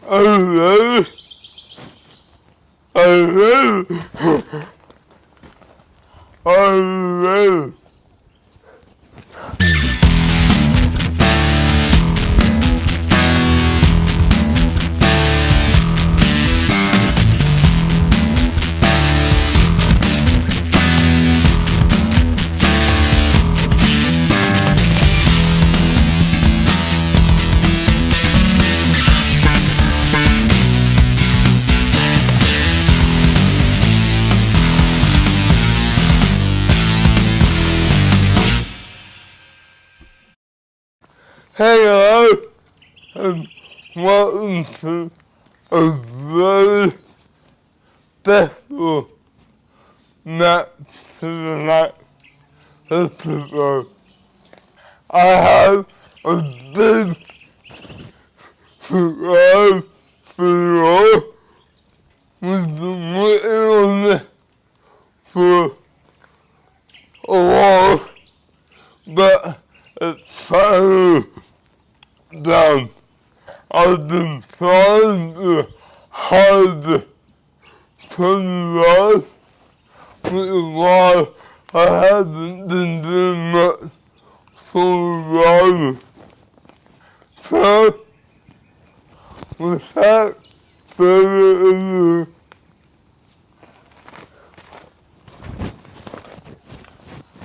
Hello. Hello. Hello. Hello, and welcome to a very special match tonight episode. I have a big surprise for you all. We've been waiting on this for a while, but it's finally done. I've been trying to hide this from you guys, which is why I haven't been doing much for you guys. So, without further ado,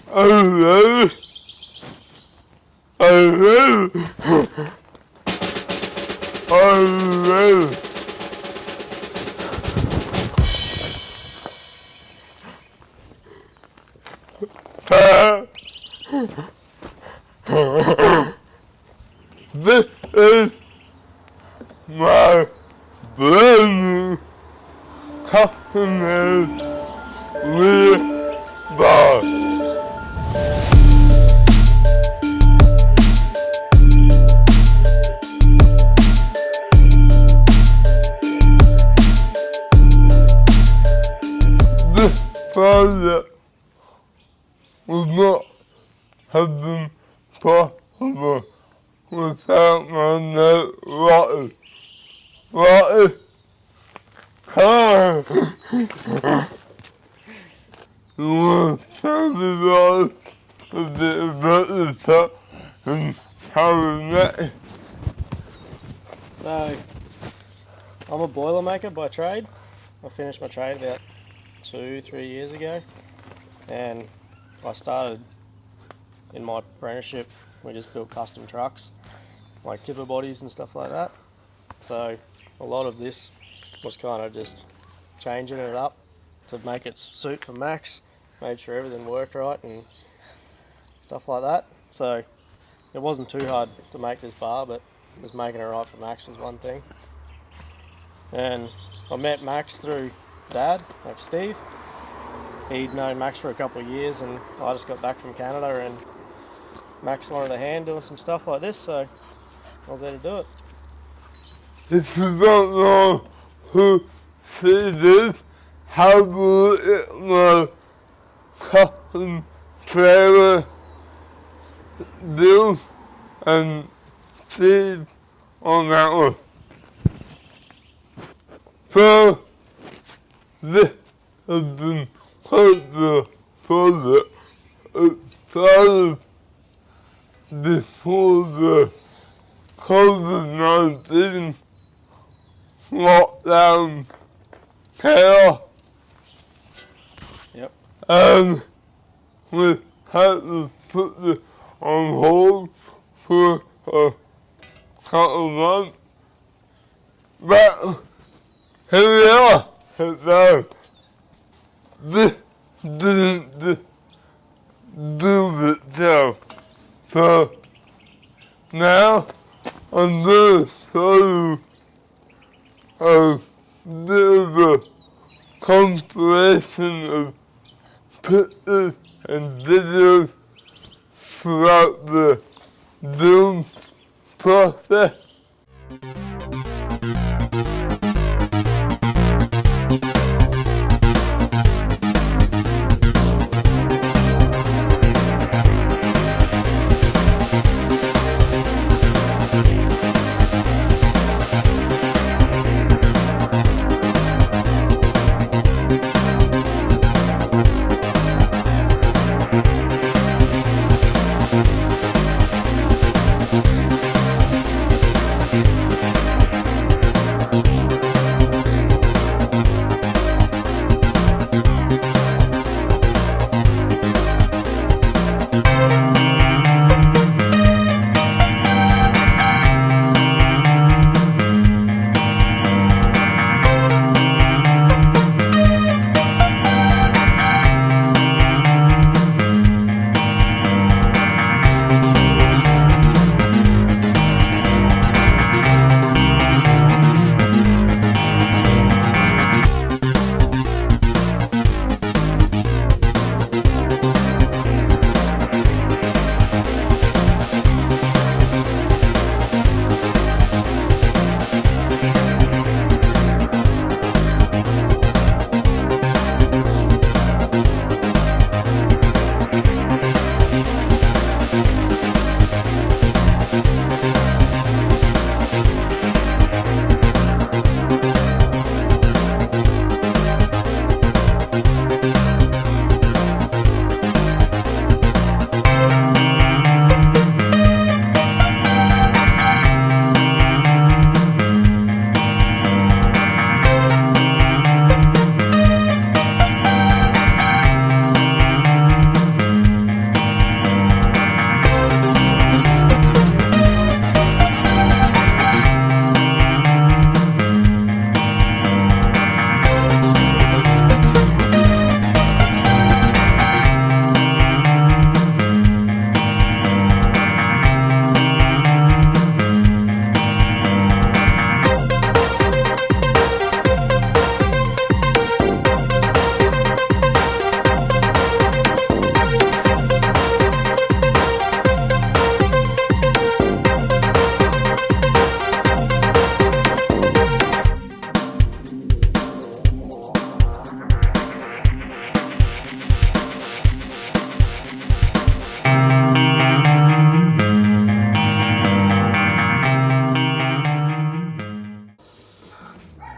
hello. Hello. Hello. This is my brand new custom-made rear bar. This project would not have been possible without my mate Rocky. Rocky, come on! You want to tell me guys a bit about yourself and how we met? So, I'm a boilermaker by trade. I finished my trade about 2-3 years ago, and I started in my apprenticeship. We just built custom trucks, like tipper bodies and stuff like that. So a lot of this was kind of just changing it up to make it suit for Max, made sure everything worked right and stuff like that. So it wasn't too hard to make this bar, but just making it right for Max was one thing. And I met Max through Dad, like Steve. He'd known Max for a couple of years, and I just got back from Canada, and Max wanted a hand doing some stuff like this, so I was there to do it. If you don't know who Steve is, have a look at my custom trailer deal and see on that one. So, this has been quite the project. It started before the COVID-19 lockdown chaos. Yep. And we had to put this on hold for a couple of months. But here we are. Now, this didn't just do itself. So now I'm going to show you a bit of a compilation of pictures and videos throughout the doom process.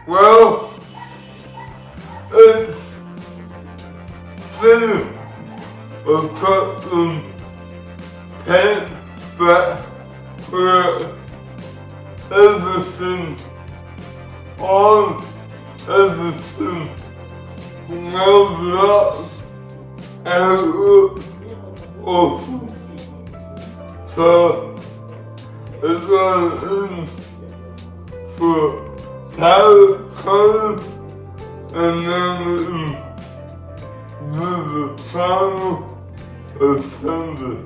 Well, it's finished. I put some paint back for everything on, everything smells up and it looks awesome. So it's going in for palette color and then we do the final assembly.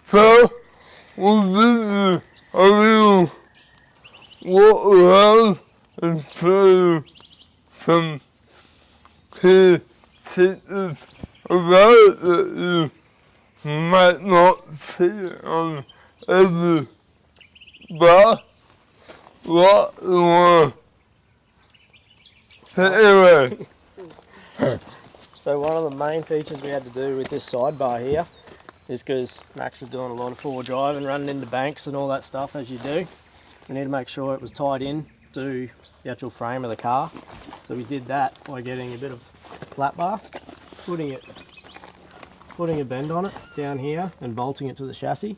So, we'll do a little walk around and show you some key features about it that you might not see on every bar. What you want to anyway. So one of the main features we had to do with this sidebar here is because Max is doing a lot of four drive and running into banks and all that stuff as you do. We need to make sure it was tied in to the actual frame of the car. So we did that by getting a bit of flat bar, putting a bend on it down here and bolting it to the chassis.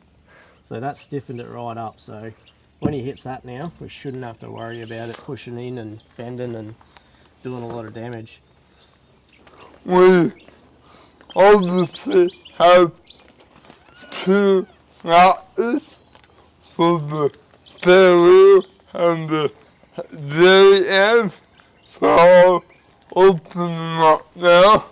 So that stiffened it right up. So when he hits that now, we shouldn't have to worry about it pushing in and bending and doing a lot of damage. We obviously have two outlets for the spare wheel and the JM, so I'll open them up now.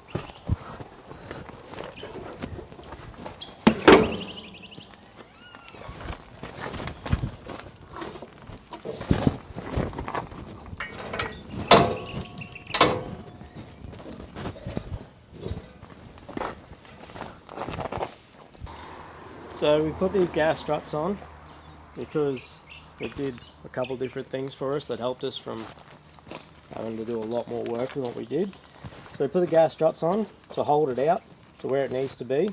So we put these gas struts on because it did a couple different things for us that helped us from having to do a lot more work than what we did. So we put the gas struts on to hold it out to where it needs to be.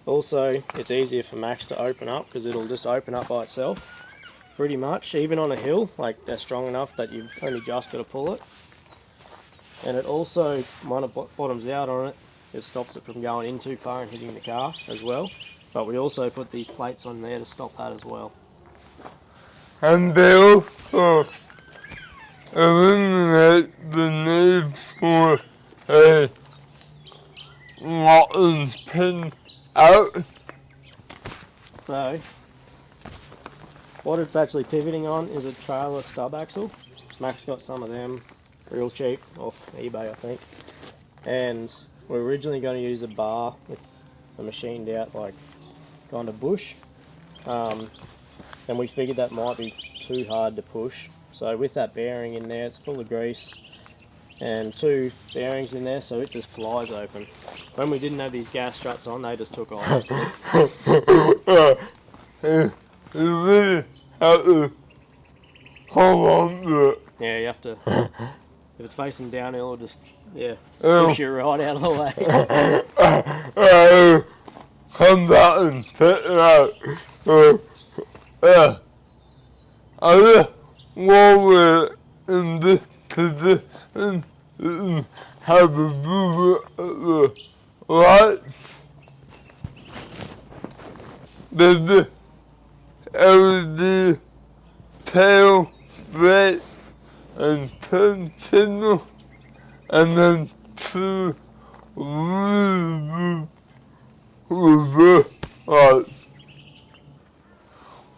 Also, it's easier for Max to open up because it'll just open up by itself pretty much, even on a hill. Like, they're strong enough that you've only just got to pull it. And it also, when it bottoms out on it, it stops it from going in too far and hitting the car as well. But we also put these plates on there to stop that as well. And they also eliminate the need for a rotten pin out. So, what it's actually pivoting on is a trailer stub axle. Max got some of them real cheap off eBay, I think. And we're originally going to use a bar with a machined out like kind of bush. And we figured that might be too hard to push. So with that bearing in there, it's full of grease and two bearings in there, so it just flies open. When we didn't have these gas struts on, they just took off. You really have to hold on to it. Yeah, you have to. If it's facing downhill, it'll just push you right out of the way. Come back and check it out. I just while in this position, have a move at the lights. There's this LED tail straight and turn signal, and then two reverse lights.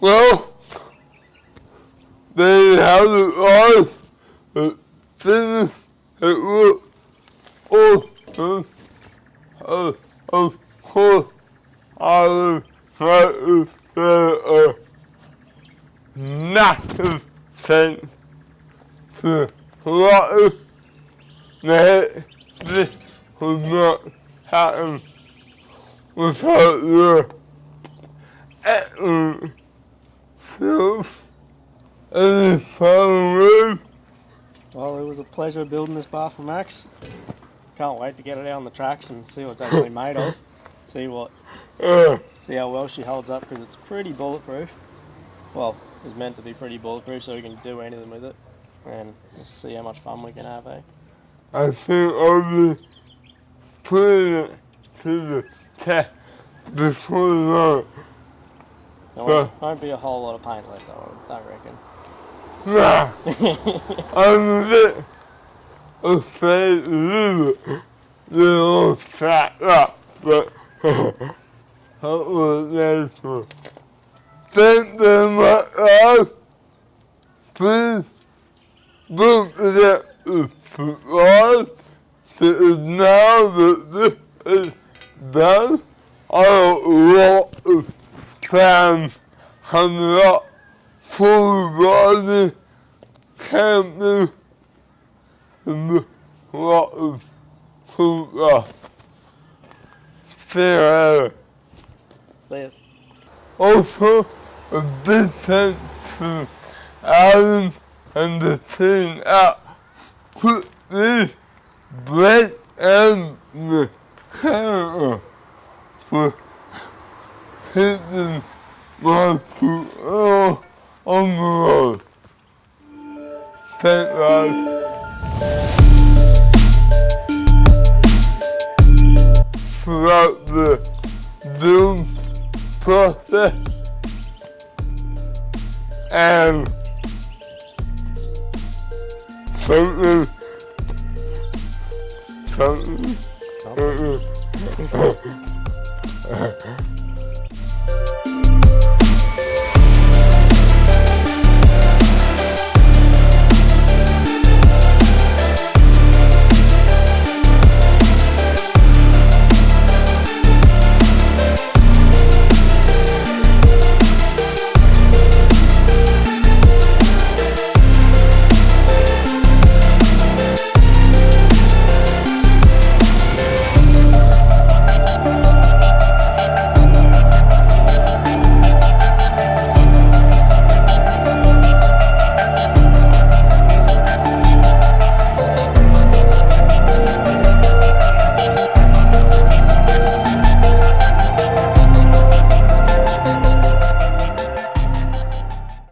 Well, they have it live. It finished. It looked awesome. Of course, I would try to say a massive thanks to Lottie. This would not happen without your excellent skills and final move. Well, it was a pleasure building this bar for Max. Can't wait to get it out on the tracks and see what it's actually made of. See how well she holds up, because it's pretty bulletproof. Well, it's meant to be pretty bulletproof, so we can do anything with it. And we'll see how much fun we can have, eh? I think I'll be putting it to the test before long. There won't be a whole lot of paint left, I reckon. Nah, I'm a bit afraid to leave it. They're all stacked up, but that was nice one. Thank them much, guys. Please don't forget to subscribe, because now that this is done, I have a lot of plans coming up for gardening, camping, and a lot of cool stuff. See you later. See ya. Also, a big thanks to Alan and the team at Put This Break and the camera for keeping my foot on the road. Thanks, guys. Throughout the build process and something.